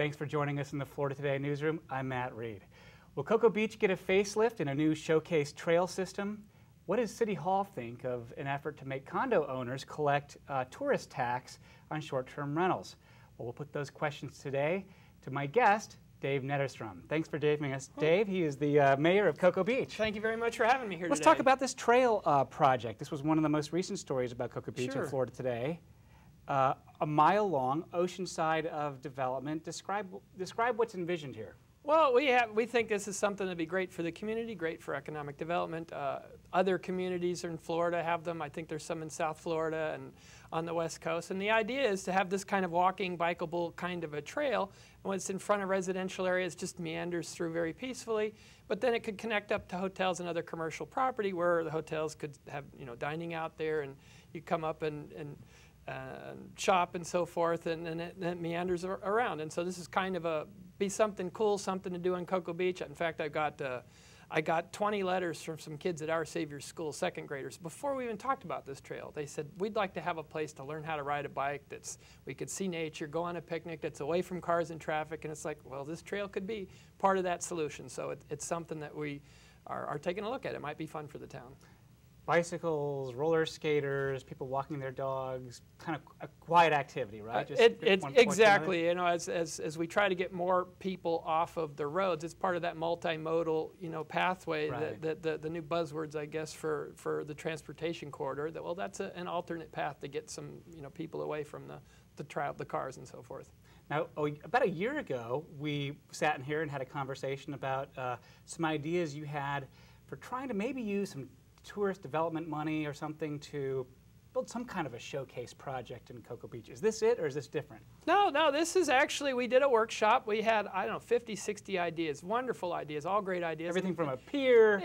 Thanks for joining us in the Florida Today newsroom. I'm Matt Reed. Will Cocoa Beach get a facelift and a new showcase trail system? What does City Hall think of an effort to make condo owners collect tourist tax on short-term rentals? Well, we'll put those questions today to my guest, Dave Netterstrom. Thanks for joining us, Dave. He is the mayor of Cocoa Beach. Thank you very much for having me here Let's today. talk about this trail project. This was one of the most recent stories about Cocoa Beach in Florida Today. A mile-long oceanside of development. Describe what's envisioned here. Well, we think this is something that'd be great for the community, great for economic development. Other communities in Florida have them. I think there's some in South Florida and on the West Coast. And the idea is to have this kind of walking, bikeable kind of a trail. And when it's in front of residential areas, just meanders through very peacefully. But then it could connect up to hotels and other commercial property where the hotels could have dining out there, and you come up and shop and so forth, and it meanders around. And so this is kind of be something cool, something to do in Cocoa Beach. In fact, I got 20 letters from some kids at Our Savior's School, second graders, before we even talked about this trail. They said, we'd like to have a place to learn how to ride a bike we could see nature, go on a picnic that's away from cars and traffic. And it's like, well, this trail could be part of that solution. So it's something that we are taking a look at. It might be fun for the town. Bicycles, roller skaters, people walking their dogs, kind of a quiet activity, right? It's exactly, as we try to get more people off of the roads, it's part of that multimodal, pathway, right. the new buzzwords, I guess, for the transportation corridor. That's an alternate path to get some, people away from the cars and so forth. Now, about a year ago, we sat in here and had a conversation about some ideas you had for trying to maybe use some tourist development money or something to build some kind of a showcase project in Cocoa Beach. Is this it, or is this different? No, this is actually, we did a workshop. We had, 50, 60 ideas, wonderful ideas, all great ideas. Everything from a pier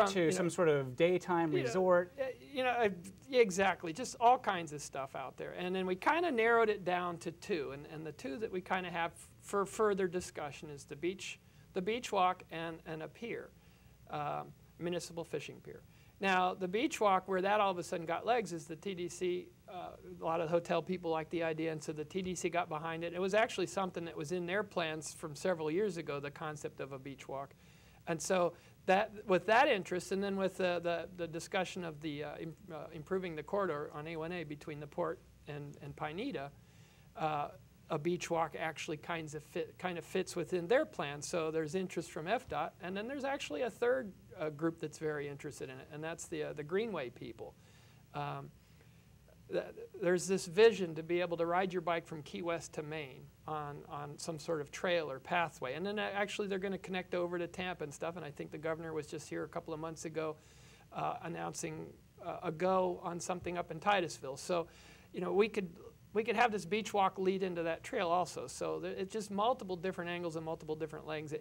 to some sort of daytime resort. Exactly, just all kinds of stuff out there. And then we kind of narrowed it down to two. And the two that we kind of have for further discussion is the beach walk and a pier, municipal fishing pier. Now, the beach walk, where that all of a sudden got legs, is the TDC. A lot of hotel people like the idea, and so the TDC got behind it. It was actually something that was in their plans from several years ago, the concept of a beach walk. And so with that interest, and then with the discussion of the improving the corridor on A1A between the port and Pineda, a beach walk actually kind of fits within their plan. So there's interest from FDOT, and then there's actually a third group that's very interested in it, and that's the Greenway people. There's this vision to be able to ride your bike from Key West to Maine on some sort of trail or pathway, and then actually they're going to connect over to Tampa and stuff. And I think the governor was just here a couple of months ago announcing a go on something up in Titusville. So, we could have this beach walk lead into that trail also. So it's just multiple different angles and multiple different legs.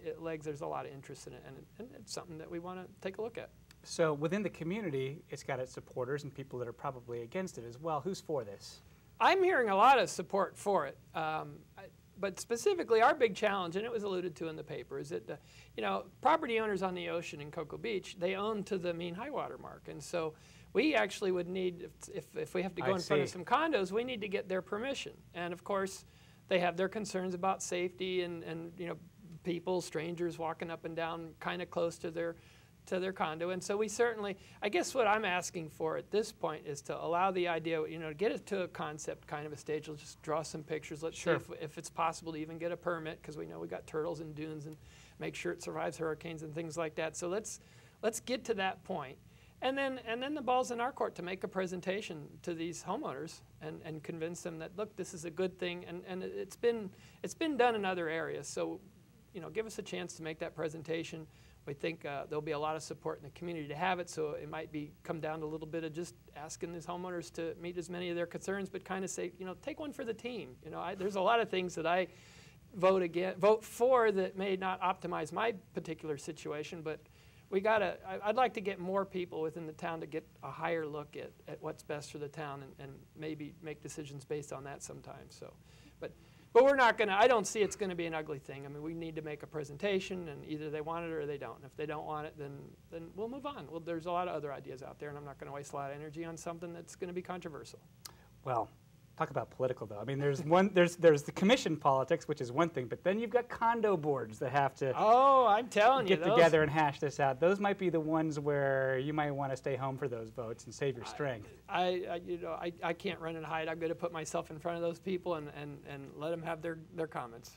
There's a lot of interest in it, and it's something that we want to take a look at. So within the community, it's got its supporters and people that are probably against it as well. Who's for this? I'm hearing a lot of support for it. But specifically, our big challenge, and it was alluded to in the paper, is that property owners on the ocean in Cocoa Beach, they own to the mean high water mark. And so we actually would need, if we have to go in front of some condos, we need to get their permission. And of course, they have their concerns about safety and people, strangers walking up and down kind of close to their condo. And so we certainly, I guess what I'm asking for at this point is to allow the idea, to get it to a concept kind of a stage. We'll just draw some pictures. Let's see if it's possible to even get a permit, because we know we got turtles and dunes, and make sure it survives hurricanes and things like that. So let's get to that point. And then the ball's in our court to make a presentation to these homeowners and convince them that, look, this is a good thing, and it's been done in other areas. So, give us a chance to make that presentation. We think there'll be a lot of support in the community to have it. So it might come down to a little bit of just asking these homeowners to meet as many of their concerns, but kind of say, take one for the team. There's a lot of things that I vote for that may not optimize my particular situation, but I'd like to get more people within the town to get a higher look at what's best for the town, and maybe make decisions based on that sometimes. So, but we're not going to, I don't see it's going to be an ugly thing. I mean, we need to make a presentation, and either they want it or they don't. And if they don't want it, then we'll move on. Well, there's a lot of other ideas out there, and I'm not going to waste a lot of energy on something that's going to be controversial. Well, Talk about political, though. I mean, there's the commission politics, which is one thing, but then you've got condo boards that have to I'm telling get together and hash this out. Those might be the ones where you might want to stay home for those votes and save your strength. I can't run and hide. I'm going to put myself in front of those people and let them have their comments.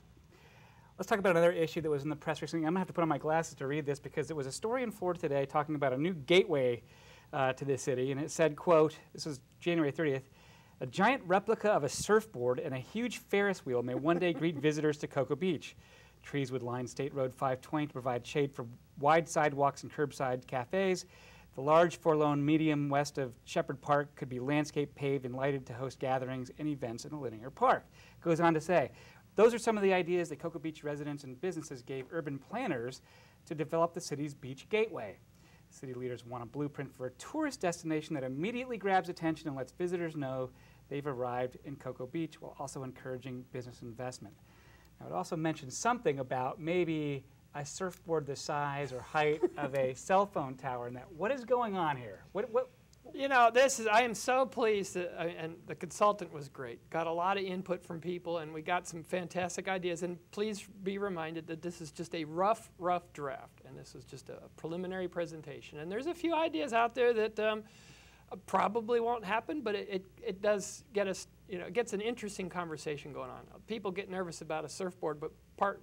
Let's talk about another issue that was in the press recently. I'm going to have to put on my glasses to read this because it was a story in Florida today talking about a new gateway to the city, and it said, quote, this was January 30th, "A giant replica of a surfboard and a huge Ferris wheel may one day greet visitors to Cocoa Beach. Trees would line State Road 520 to provide shade for wide sidewalks and curbside cafes. The large forlorn medium west of Shepherd Park could be landscape paved and lighted to host gatherings and events in a linear park." Goes on to say, those are some of the ideas that Cocoa Beach residents and businesses gave urban planners to develop the city's beach gateway. City leaders want a blueprint for a tourist destination that immediately grabs attention and lets visitors know they've arrived in Cocoa Beach, while also encouraging business investment. Now, it also mentioned something about maybe a surfboard the size or height of a cell phone tower. And that, what is going on here? What? You know, I am so pleased that, and the consultant was great. Got a lot of input from people, and we got some fantastic ideas. And please be reminded that this is just a rough draft, and this is just a preliminary presentation. And there's a few ideas out there that probably won't happen, but it does get us, you know, it gets an interesting conversation going on. People get nervous about a surfboard, but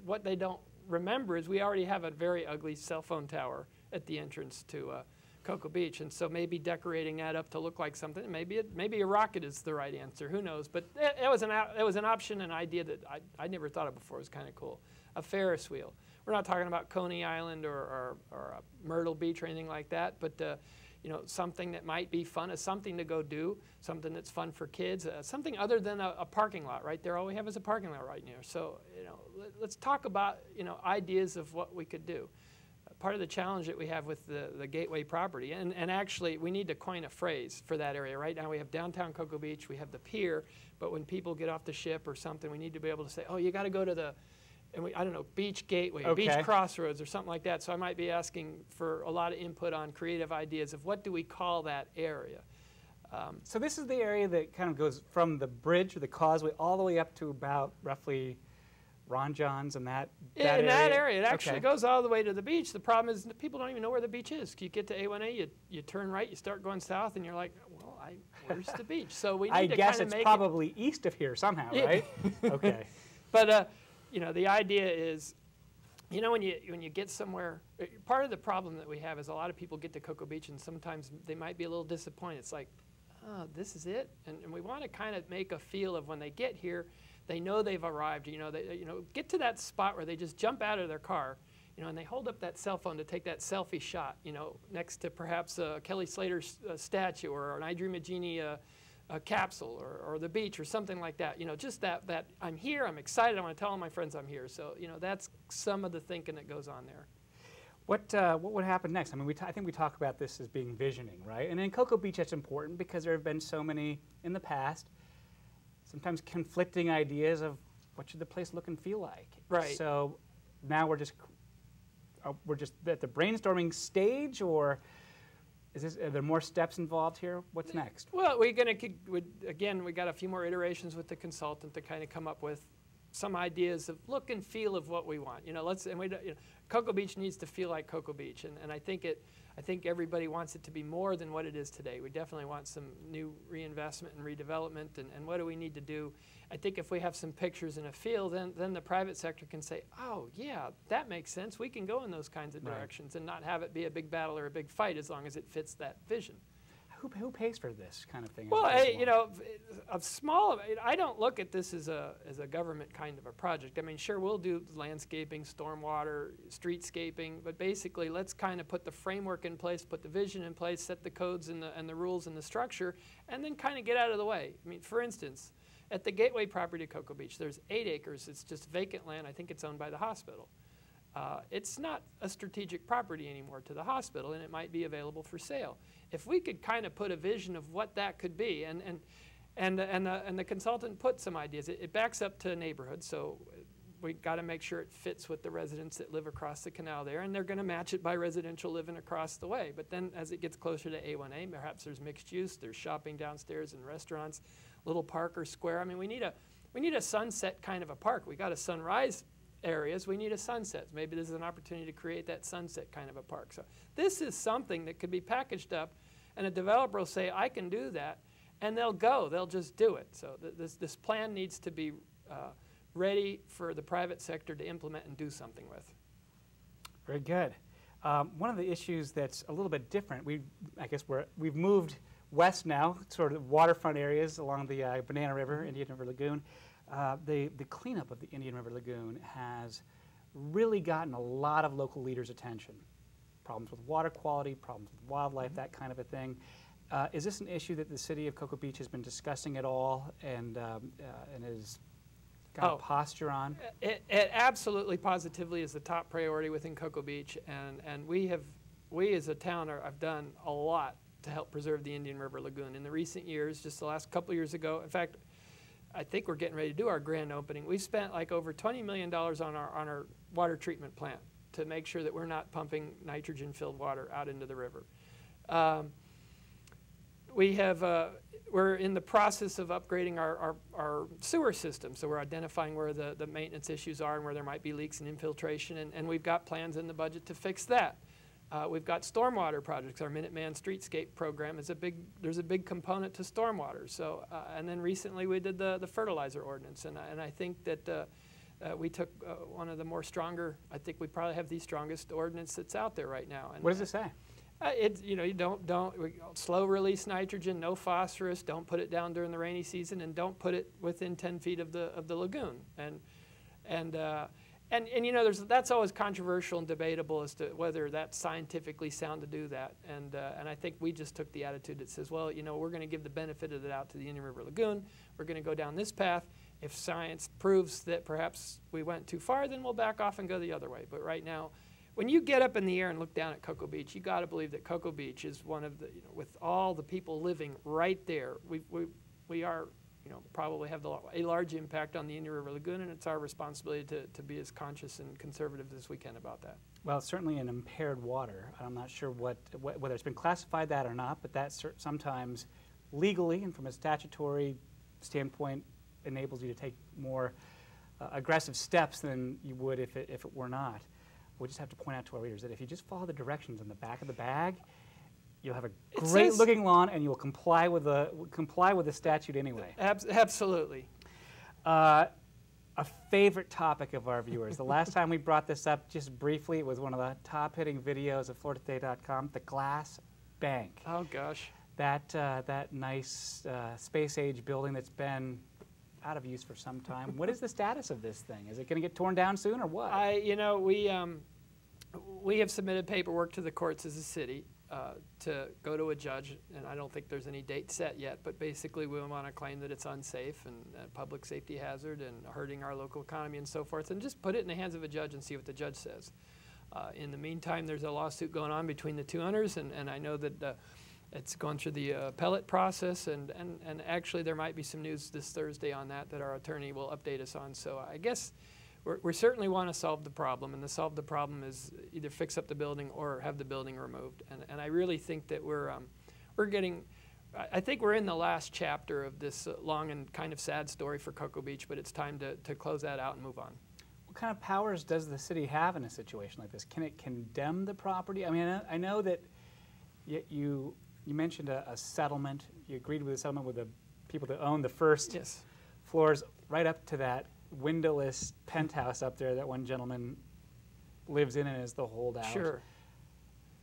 what they don't remember is we already have a very ugly cell phone tower at the entrance to Cocoa Beach, and so maybe decorating that up to look like something. Maybe a rocket is the right answer. Who knows? But it was an option, an idea that I never thought of before. It was kind of cool. A Ferris wheel. We're not talking about Coney Island or Myrtle Beach or anything like that, but you know, something that might be fun, something to go do, something that's fun for kids, something other than a parking lot. Right there, all we have is a parking lot right near. So you know, let's talk about, you know, ideas of what we could do. Part of the challenge that we have with the Gateway property, and actually we need to coin a phrase for that area. Right now we have downtown Cocoa Beach, we have the pier, but when people get off the ship or something, we need to be able to say, oh, you got to go to the, I don't know, Beach Gateway, okay, Beach Crossroads or something like that. So I might be asking for a lot of input on creative ideas of what do we call that area. So this is the area that kind of goes from the bridge or the causeway all the way up to about roughly Ron John's and that area? In that area. It actually goes all the way to the beach. The problem is that people don't even know where the beach is. You get to A1A, you turn right, you start going south, and you're like, well, where's the beach? So we need to kind of make it. Probably east of here somehow, right? Okay. But you know, the idea is, you know, when you get somewhere, part of the problem that we have is a lot of people get to Cocoa Beach and sometimes they might be a little disappointed. It's like, oh, this is it? And we want to kind of make a feel of when they get here, they know they've arrived. You know, get to that spot where they just jump out of their car, you know, and they hold up that cell phone to take that selfie shot, you know, next to perhaps a Kelly Slater statue or an I Dream of Jeannie capsule or the beach or something like that. You know, just that I'm here, I'm excited, I want to tell all my friends I'm here. So, you know, that's some of the thinking that goes on there. What would happen next? I mean, I think we talk about this as being visioning, right? And in Cocoa Beach, that's important because there have been so many in the past, sometimes conflicting ideas of what should the place look and feel like. Right. So now we're just at the brainstorming stage, or are there more steps involved here? What's next? Well, we got a few more iterations with the consultant to kind of come up with some ideas of look and feel of what we want. You know, Cocoa Beach needs to feel like Cocoa Beach, and I think everybody wants it to be more than what it is today. We definitely want some new reinvestment and redevelopment, and what do we need to do? I think if we have some pictures and a feel, then the private sector can say, oh yeah, that makes sense. We can go in those kinds of directions and not have it be a big battle or a big fight as long as it fits that vision. Who pays for this kind of thing? Well, you know, I don't look at this as a government kind of a project. I mean, sure, we'll do landscaping, stormwater, streetscaping, but basically let's kind of put the framework in place, put the vision in place, set the codes and the rules and the structure, and then kind of get out of the way. I mean, for instance, at the Gateway property of Cocoa Beach, there's 8 acres. It's just vacant land. I think it's owned by the hospital. It's not a strategic property anymore to the hospital, and it might be available for sale. If we could kind of put a vision of what that could be, and the consultant put some ideas. It backs up to a neighborhood, so we got to make sure it fits with the residents that live across the canal there, and they're going to match it by residential living across the way. But then as it gets closer to A1A, perhaps there's mixed use, there's shopping downstairs and restaurants. little park or square. I mean, we need a sunset kind of a park. We got a sunrise areas, we need a sunset. Maybe this is an opportunity to create that sunset kind of a park. So this is something that could be packaged up, and a developer will say, I can do that, and they'll just do it. So this plan needs to be ready for the private sector to implement and do something with. Very good. One of the issues that's a little bit different, I guess we've moved west now, sort of waterfront areas along the Banana River, Indian River Lagoon. The cleanup of the Indian River Lagoon has really gotten a lot of local leaders' attention. Problems with water quality, problems with wildlife, that kind of a thing. Is this an issue that the city of Cocoa Beach has been discussing at all and has got a posture on? It absolutely, positively is the top priority within Cocoa Beach, and we as a town have done a lot to help preserve the Indian River Lagoon. In the recent years, just the last couple of years ago, in fact, I think we're getting ready to do our grand opening. We spent like over $20 million on our water treatment plant to make sure that we're not pumping nitrogen-filled water out into the river. We're in the process of upgrading our sewer system, so we're identifying where the maintenance issues are and where there might be leaks and infiltration, and we've got plans in the budget to fix that. We've got stormwater projects. Our Minuteman Streetscape program is there's a big component to stormwater. So, and then recently we did the fertilizer ordinance, and I think that we took one of the more stronger. I think we probably have the strongest ordinance that's out there right now. And, what does it say? You don't slow release nitrogen, no phosphorus. Don't put it down during the rainy season, and don't put it within 10 feet of the lagoon. And you know, that's always controversial and debatable as to whether that's scientifically sound to do that. And I think we just took the attitude that says, well, you know, we're going to give the benefit of the doubt to the Indian River Lagoon. We're going to go down this path. If science proves that perhaps we went too far, then we'll back off and go the other way. But right now, when you get up in the air and look down at Cocoa Beach, you got to believe that Cocoa Beach is one of the, you know, with all the people living right there, we are, you know, probably have a large impact on the Indian River Lagoon, and it's our responsibility to be as conscious and conservative as we can about that. Well, it's certainly an impaired water. I'm not sure whether it's been classified that or not, but that sometimes legally and from a statutory standpoint enables you to take more aggressive steps than you would if it were not. We just have to point out to our readers that if you just follow the directions on the back of the bag, you'll have a great-looking lawn, and you will comply with the statute anyway. Absolutely. A favorite topic of our viewers. The last time we brought this up, just briefly, it was one of the top-hitting videos of FloridaToday.com, the glass bank. Oh gosh. That nice space-age building that's been out of use for some time. What is the status of this thing? Is it going to get torn down soon, or what? You know, we have submitted paperwork to the courts as a city to go to a judge, and I don't think there's any date set yet, but basically we want to claim that it's unsafe and a public safety hazard and hurting our local economy and so forth, and just put it in the hands of a judge and see what the judge says. In the meantime, there's a lawsuit going on between the two owners, and I know that it's going through the appellate process, and actually there might be some news this Thursday on that our attorney will update us on. So I guess we certainly want to solve the problem, and to solve the problem is either fix up the building or have the building removed. And I really think that we're getting, I think we're in the last chapter of this long and kind of sad story for Cocoa Beach, but it's time to close that out and move on. What kind of powers does the city have in a situation like this? Can it condemn the property? I mean, I know that you mentioned a settlement. You agreed with a settlement with the people that own the first floors right up to that windowless penthouse up there that one gentleman lives in and is the holdout. Sure.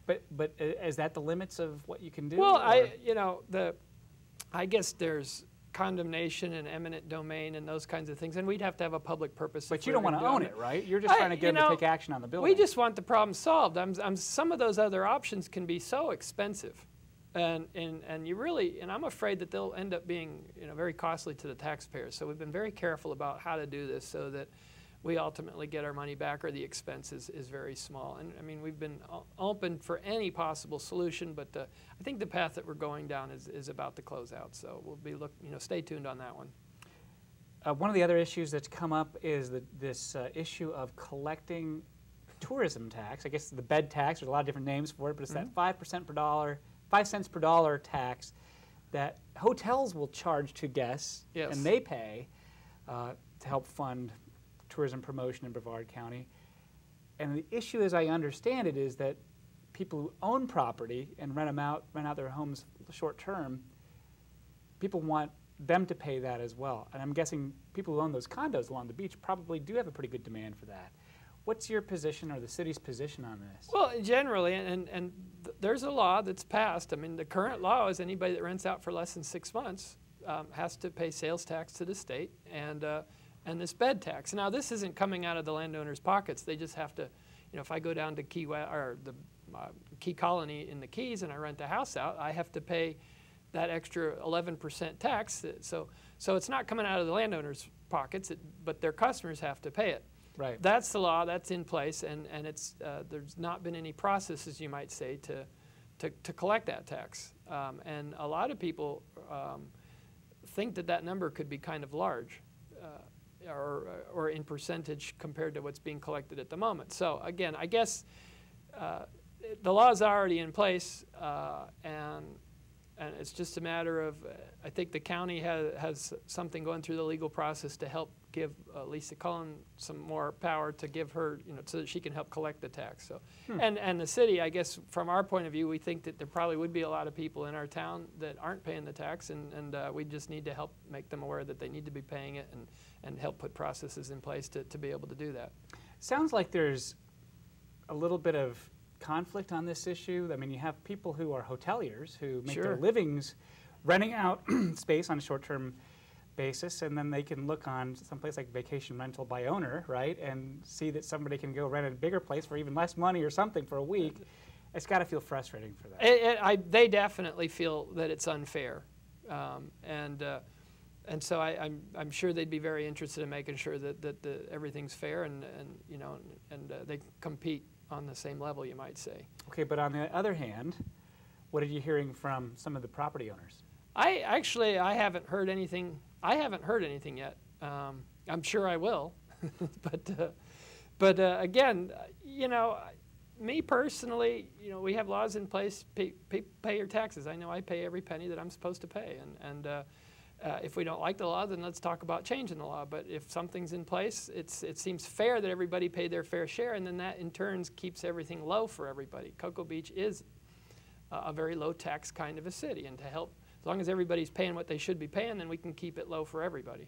But is that the limits of what you can do? Well, I guess there's condemnation and eminent domain and those kinds of things, and we'd have to have a public purpose. But you don't want to own it, right? You're just trying to get them to take action on the building. We just want the problem solved. Some of those other options can be so expensive. And you really, and I'm afraid that they'll end up being, you know, very costly to the taxpayers. So we've been very careful about how to do this so that we ultimately get our money back, or the expense is very small. And I mean, we've been open for any possible solution, but I think the path that we're going down is about to close out. So we'll be stay tuned on that one. One of the other issues that's come up is this issue of collecting tourism tax. I guess the bed tax. There's a lot of different names for it, but it's that 5 cents per dollar tax that hotels will charge to guests, Yes. and they pay to help fund tourism promotion in Brevard County. And the issue, as I understand it, is that people who own property and rent out their homes short term, people want them to pay that as well. And I'm guessing people who own those condos along the beach probably do have a pretty good demand for that. What's your position or the city's position on this? Well, generally, and there's a law that's passed. I mean, the current law is anybody that rents out for less than 6 months has to pay sales tax to the state and this bed tax. Now, this isn't coming out of the landowners' pockets. They just have to, if I go down to the Key Colony in the Keys and I rent a house out, I have to pay that extra 11% tax. So it's not coming out of the landowners' pockets, but their customers have to pay it. Right. That's the law. That's in place, and it's there's not been any processes, you might say, to collect that tax. And a lot of people think that number could be kind of large, or in percentage compared to what's being collected at the moment. So again, I guess the law is already in place, and it's just a matter of, I think the county has something going through the legal process to help give Lisa Cullen some more power to give her, so that she can help collect the tax. So, and the city, I guess, from our point of view, we think that there probably would be a lot of people in our town that aren't paying the tax, and we just need to help make them aware that they need to be paying it, and help put processes in place to be able to do that. Sounds like there's a little bit of conflict on this issue. I mean, you have people who are hoteliers who make their livings renting out space on a short-term basis, and then they can look on someplace like Vacation Rental by Owner, right, and see that somebody can go rent a bigger place for even less money or something for a week. It's got to feel frustrating for them. They definitely feel that it's unfair, and so I'm sure they'd be very interested in making sure that everything's fair and they compete on the same level, you might say. Okay, but on the other hand, what are you hearing from some of the property owners? I haven't heard anything. I haven't heard anything yet. I'm sure I will, but again, me personally, we have laws in place. Pay your taxes. I know I pay every penny that I'm supposed to pay, and if we don't like the law, then let's talk about changing the law. But if something's in place, it seems fair that everybody pay their fair share, and then that in turn keeps everything low for everybody. Cocoa Beach is a very low tax kind of a city, and to help, as long as everybody's paying what they should be paying, then we can keep it low for everybody.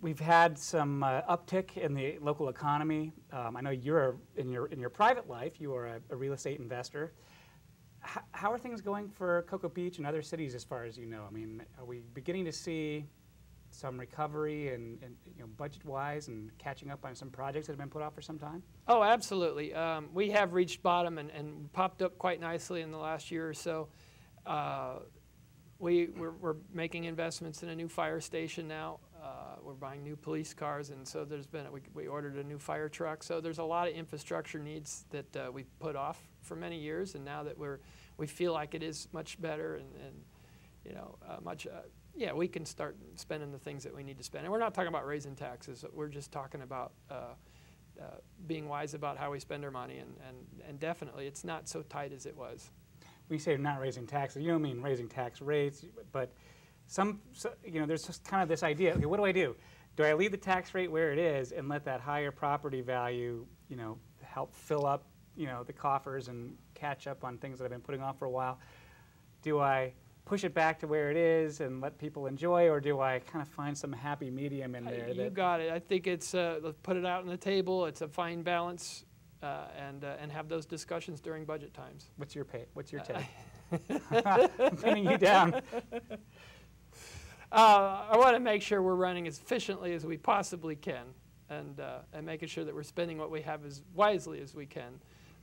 We've had some uptick in the local economy. I know you're in your private life, you are a real estate investor. How are things going for Cocoa Beach and other cities as far as you know? I mean, are we beginning to see some recovery and budget-wise and catching up on some projects that have been put off for some time? Oh, absolutely. We have reached bottom and popped up quite nicely in the last year or so. We're making investments in a new fire station now. We're buying new police cars, and so we ordered a new fire truck. So there's a lot of infrastructure needs that we've put off for many years, and now that we feel like it is much better and we can start spending the things that we need to spend. And we're not talking about raising taxes. We're just talking about being wise about how we spend our money, and definitely it's not so tight as it was. When you say not raising taxes, you don't mean raising tax rates, but there's just kind of this idea, okay, what do? Do I leave the tax rate where it is and let that higher property value, help fill up, the coffers and catch up on things that I've been putting off for a while? Do I push it back to where it is and let people enjoy, or do I kind of find some happy medium in there? You got it. I think it's, let's put it out on the table. It's a fine balance, and have those discussions during budget times. What's your take? I'm pinning you down. I want to make sure we're running as efficiently as we possibly can, and making sure that we're spending what we have as wisely as we can.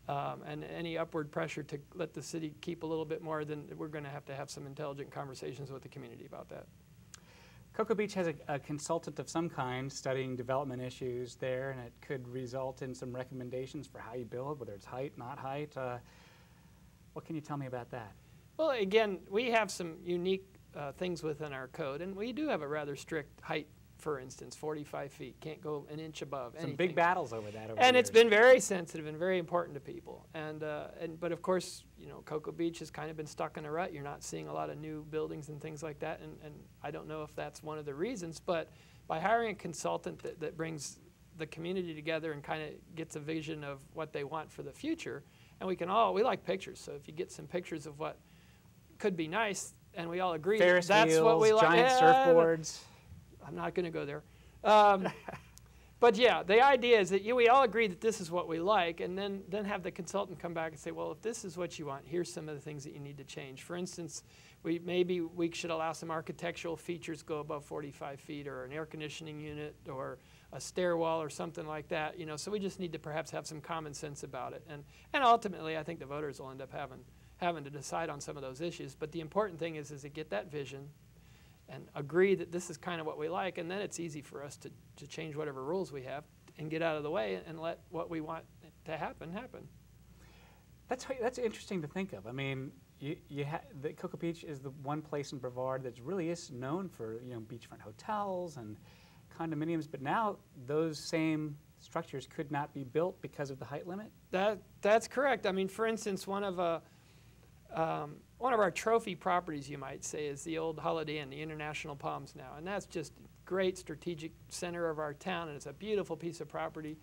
And any upward pressure to let the city keep a little bit more, then we're going to have some intelligent conversations with the community about that. Cocoa Beach has a consultant of some kind studying development issues there, and it could result in some recommendations for how you build, whether it's height, not height. What can you tell me about that? Well, again, we have some unique things within our code, and we do have a rather strict height for instance, 45 feet, can't go an inch above anything. Some big battles over that over And the it's years. been very sensitive and very important to people. But of course, you know, Cocoa Beach has kind of been stuck in a rut. You're not seeing a lot of new buildings and things like that. And I don't know if that's one of the reasons, but by hiring a consultant that brings the community together and kind of gets a vision of what they want for the future, and we like pictures. So if you get some pictures of what could be nice, and we all agree Ferris that's wheels, what we like. giant surfboards. I'm not going to go there. But yeah, the idea is that we all agree that this is what we like, and then have the consultant come back and say, well, if this is what you want, here's some of the things that you need to change. For instance, maybe we should allow some architectural features go above 45 feet, or an air conditioning unit, or a stairwell, or something like that. You know, so we just need to perhaps have some common sense about it. And ultimately, I think the voters will end up having to decide on some of those issues. But the important thing is to get that vision and agree that this is kind of what we like, and then it's easy for us to change whatever rules we have and get out of the way and let what we want to happen. That's interesting to think of. I mean, the Cocoa Beach is the one place in Brevard that really is known for, you know, beachfront hotels and condominiums, but now those same structures could not be built because of the height limit? That's correct. I mean, for instance, one of our trophy properties, you might say, is the old Holiday Inn, the International Palms now, and that's just a great strategic center of our town, and it's a beautiful piece of property.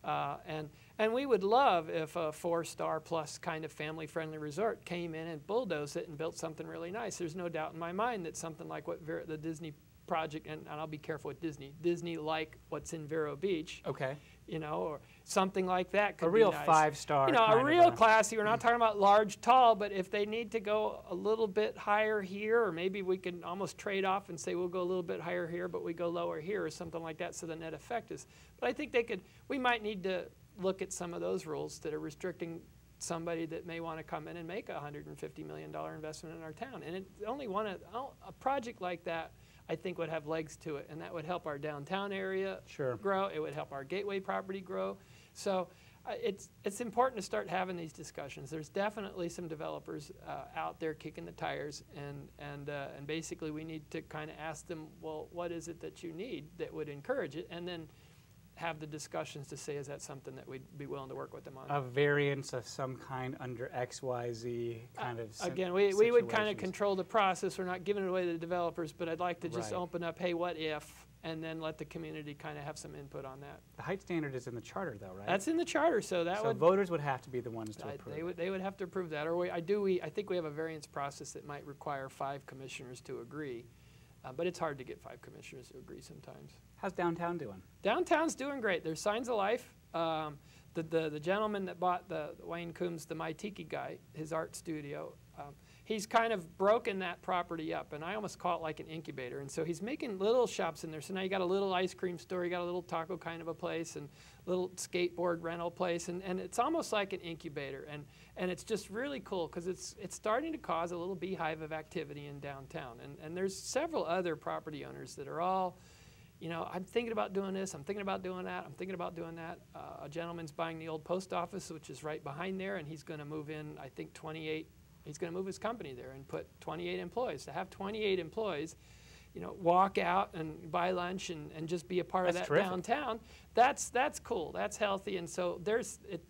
And we would love if a 4-star plus kind of family-friendly resort came in and bulldozed it and built something really nice. There's no doubt in my mind that something like what the Disney project, and I'll be careful with Disney like what's in Vero Beach. Okay. You know, or something like that could be nice. A real 5-star. You know, a real classy. We're not talking about large, tall, but if they need to go a little bit higher here, or maybe we can almost trade off and say we'll go a little bit higher here, but we go lower here, or something like that, so the net effect is. But I think we might need to look at some of those rules that are restricting somebody that may want to come in and make a $150 million investment in our town. And a project like that, I think, would have legs to it, and that would help our downtown area grow. It would help our gateway property grow. So it's important to start having these discussions. There's definitely some developers out there kicking the tires, and basically we need to kind of ask them, well, what is it that you need that would encourage it, and then have the discussions to say, is that something that we'd be willing to work with them on? A variance of some kind under XYZ kind of again, we would kind of control the process. We're not giving it away to the developers, but I'd like to just open up, hey, what if, and then let the community kind of have some input on that. The height standard is in the charter, though, right? That's in the charter, so voters would have to be the ones to approve They would have to approve that, or I think we have a variance process that might require 5 commissioners to agree. But it's hard to get 5 commissioners to agree sometimes. How's downtown doing? Downtown's doing great. There's signs of life. The gentleman that bought the Wayne Coombs, the My Tiki guy, his art studio, he's kind of broken that property up, and I almost call it like an incubator. And so he's making little shops in there. So now you got a little ice cream store, you got a little taco kind of a place, and little skateboard rental place, and it's almost like an incubator. And it's just really cool because it's starting to cause a little beehive of activity in downtown. And there's several other property owners that are all, you know, I'm thinking about doing this, I'm thinking about doing that, I'm thinking about doing that. A gentleman's buying the old post office, which is right behind there, and he's going to move in, I think, 28. He's going to move his company there and put 28 employees. To have 28 employees, you know, walk out and buy lunch and just be a part of that downtown, that's cool. That's healthy. And so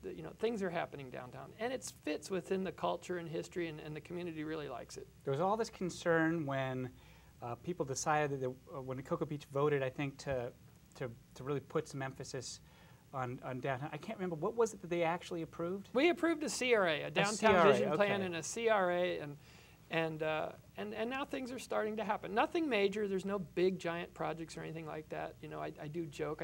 you know, things are happening downtown, and it fits within the culture and history, and the community really likes it. There was all this concern when people decided that when Cocoa Beach voted, I think, to really put some emphasis on downtown. I can't remember, what was it that they actually approved? We approved a CRA, a downtown vision plan, and a CRA, and now things are starting to happen. Nothing major. There's no big giant projects or anything like that. You know, I do joke.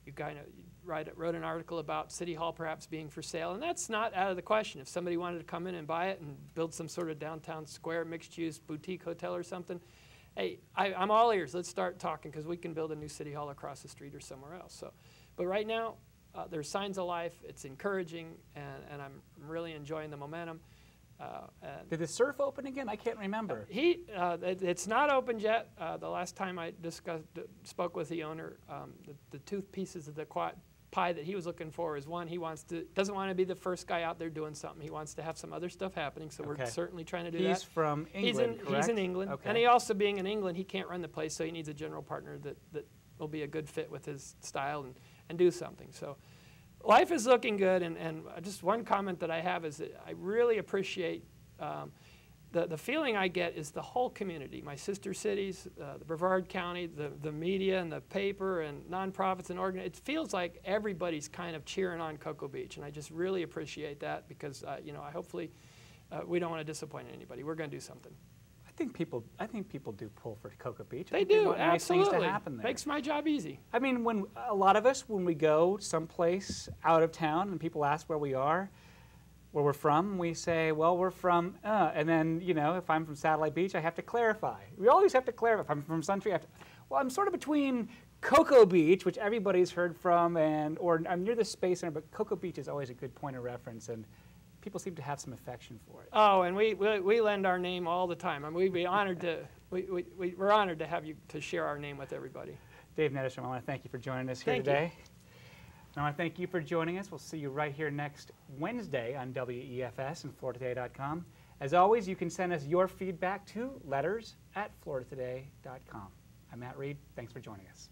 You kind of wrote an article about City Hall perhaps being for sale, and that's not out of the question. If somebody wanted to come in and buy it and build some sort of downtown square mixed-use boutique hotel or something, hey, I'm all ears. Let's start talking, because we can build a new City Hall across the street or somewhere else. So. But right now, there's signs of life. It's encouraging, and I'm really enjoying the momentum. Did the surf open again? I can't remember. It's not opened yet. The last time I spoke with the owner, the two pieces of the pie that he was looking for is, one, he doesn't want to be the first guy out there doing something. He wants to have some other stuff happening, so we're certainly trying to do that. He's from England, correct? He's in England, and he also, being in England, he can't run the place, so he needs a general partner that will be a good fit with his style and do something. So life is looking good, and just one comment that I have is that I really appreciate the feeling I get is the whole community, my sister cities, the Brevard County, the media and the paper and nonprofits and organizations. It feels like everybody's kind of cheering on Cocoa Beach, and I just really appreciate that because you know, hopefully we don't want to disappoint anybody. We're going to do something. I think people do pull for Cocoa Beach. They do, absolutely. Nice things to happen there. Makes my job easy. I mean, when a lot of us, when we go someplace out of town and people ask where we're from, we say, well, we're from, and then, you know, if I'm from Satellite Beach, I have to clarify. We always have to clarify. If I'm from Suntree, I have to, well, I'm sort of between Cocoa Beach, which everybody's heard from, or I'm near the Space Center, but Cocoa Beach is always a good point of reference, and people seem to have some affection for it. Oh, and we lend our name all the time. I mean, we'd be honored to, we're honored to have you to share our name with everybody. Dave Netterstrom, I want to thank you for joining us here today. And I want to thank you for joining us. We'll see you right here next Wednesday on WEFS and FloridaToday.com. As always, you can send us your feedback to letters@FloridaToday.com. I'm Matt Reed. Thanks for joining us.